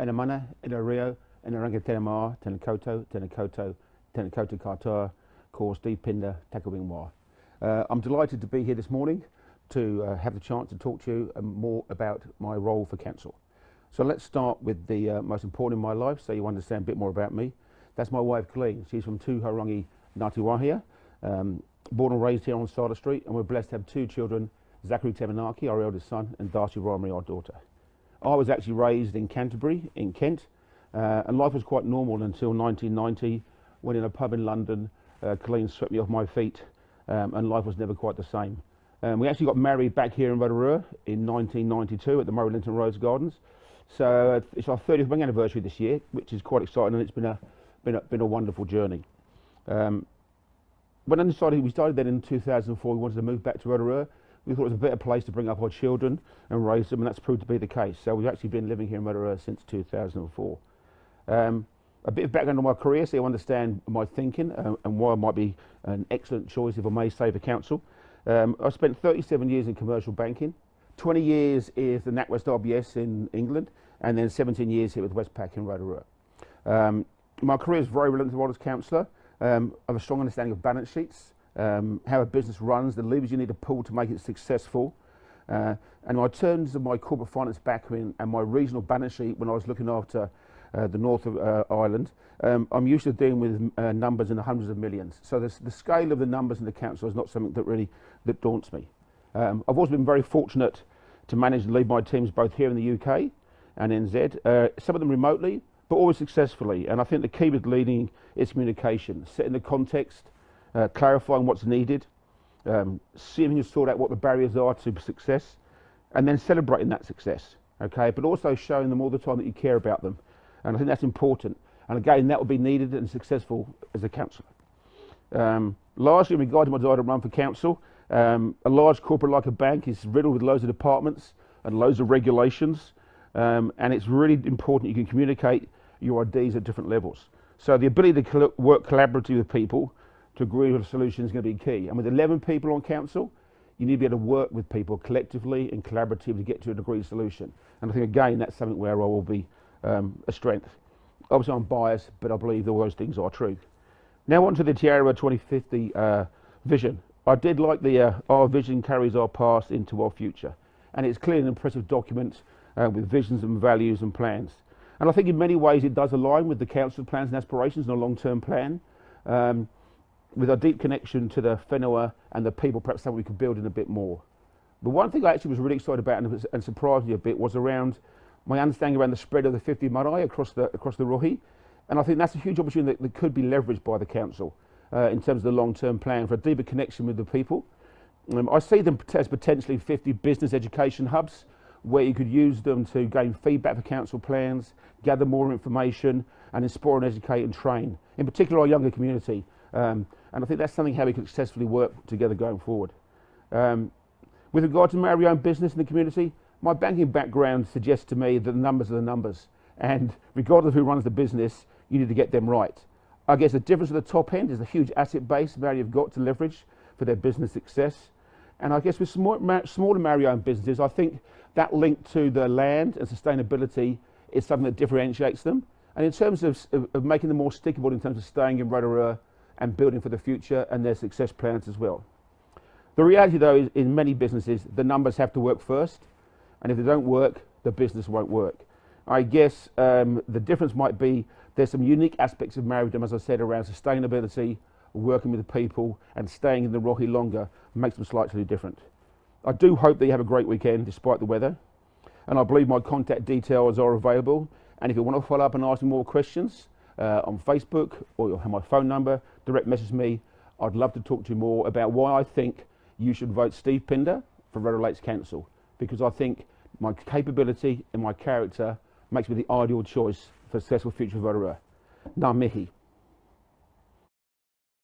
ena mana, ena rio, ena ranga tēnā mā, tēnā koutou, tēnā koutou, tēnā koutou katoa, ko Steve Pinder, taka wingwā. I'm delighted to be here this morning to have the chance to talk to you more about my role for council. So let's start with the most important in my life so you understand a bit more about me. That's my wife Colleen. She's from Tūharangi, Ngāti Wāhia, born and raised here on Cider Street, and we're blessed to have two children, Zachary Tamanaki, our eldest son, and Darcy Romary, our daughter. I was actually raised in Canterbury, in Kent, and life was quite normal until 1990, when in a pub in London, Colleen swept me off my feet, and life was never quite the same. We actually got married back here in Rotorua in 1992 at the Murray Linton Rose Gardens. So it's our 30th wedding anniversary this year, which is quite exciting, and it's been a wonderful journey. When we started then in 2004, we wanted to move back to Rotorua. We thought it was a better place to bring up our children and raise them, and that's proved to be the case. So we've actually been living here in Rotorua since 2004. A bit of background on my career so you understand my thinking and why I might be an excellent choice, if I may say, for council. I spent 37 years in commercial banking, 20 years is the NatWest RBS in England, and then 17 years here with Westpac in Rotorua. My career is very relevant to the role as councillor. I have a strong understanding of balance sheets, how a business runs, the levers you need to pull to make it successful. And in terms of my corporate finance background and my regional balance sheet when I was looking after the north of Ireland, I'm used to dealing with numbers in the hundreds of millions. So the scale of the numbers in the council is not something that daunts me. I've also been very fortunate to manage and lead my teams both here in the UK and NZ, some of them remotely, but always successfully. And I think the key with leading is communication, setting the context, clarifying what's needed, seeing you sort out what the barriers are to success, and then celebrating that success, okay? But also showing them all the time that you care about them. And I think that's important. And again, that will be needed and successful as a councillor. Largely in regard to my desire to run for council, a large corporate like a bank is riddled with loads of departments and loads of regulations. And it's really important you can communicate your ideas at different levels. So the ability to work collaboratively with people to agree with a solution is going to be key. And with 11 people on council, you need to be able to work with people collectively and collaboratively to get to a agreed solution. And I think again, that's something where I will be a strength. Obviously I'm biased, but I believe all those things are true. Now on to the Arawa 2050 vision. I did like the our vision carries our past into our future. And it's clearly an impressive document with visions and values and plans. And I think in many ways it does align with the council plans and aspirations and a long-term plan. With a deep connection to the whenua and the people, perhaps something we could build in a bit more. But one thing I actually was really excited about and surprised me a bit was around my understanding around the spread of the 50 marae across the rohi. And I think that's a huge opportunity that could be leveraged by the council in terms of the long-term plan for a deeper connection with the people. I see them as potentially 50 business education hubs where you could use them to gain feedback for council plans, gather more information, and inspire and educate and train, in particular our younger community. And I think that's something how we can successfully work together going forward. With regard to my own business in the community, my banking background suggests to me that the numbers are the numbers. And regardless of who runs the business, you need to get them right. I guess the difference at the top end is the huge asset base Maori have got to leverage for their business success. And I guess with smaller Maori-owned businesses, I think that link to the land and sustainability is something that differentiates them. And in terms of making them more stickable in terms of staying in Rotorua and building for the future and their success plans as well. The reality though is in many businesses, the numbers have to work first. And if they don't work, the business won't work. I guess the difference might be there's some unique aspects of Maoridom, as I said, around sustainability, working with the people and staying in the rohi longer makes them slightly different. I do hope that you have a great weekend despite the weather. And I believe my contact details are available. And if you want to follow up and ask me more questions on Facebook or you'll have my phone number, direct message me. I'd love to talk to you more about why I think you should vote Steve Pinder for Rotorua Lakes Council, because I think my capability and my character makes me the ideal choice for a successful future of Rotorua. Ngā mihi.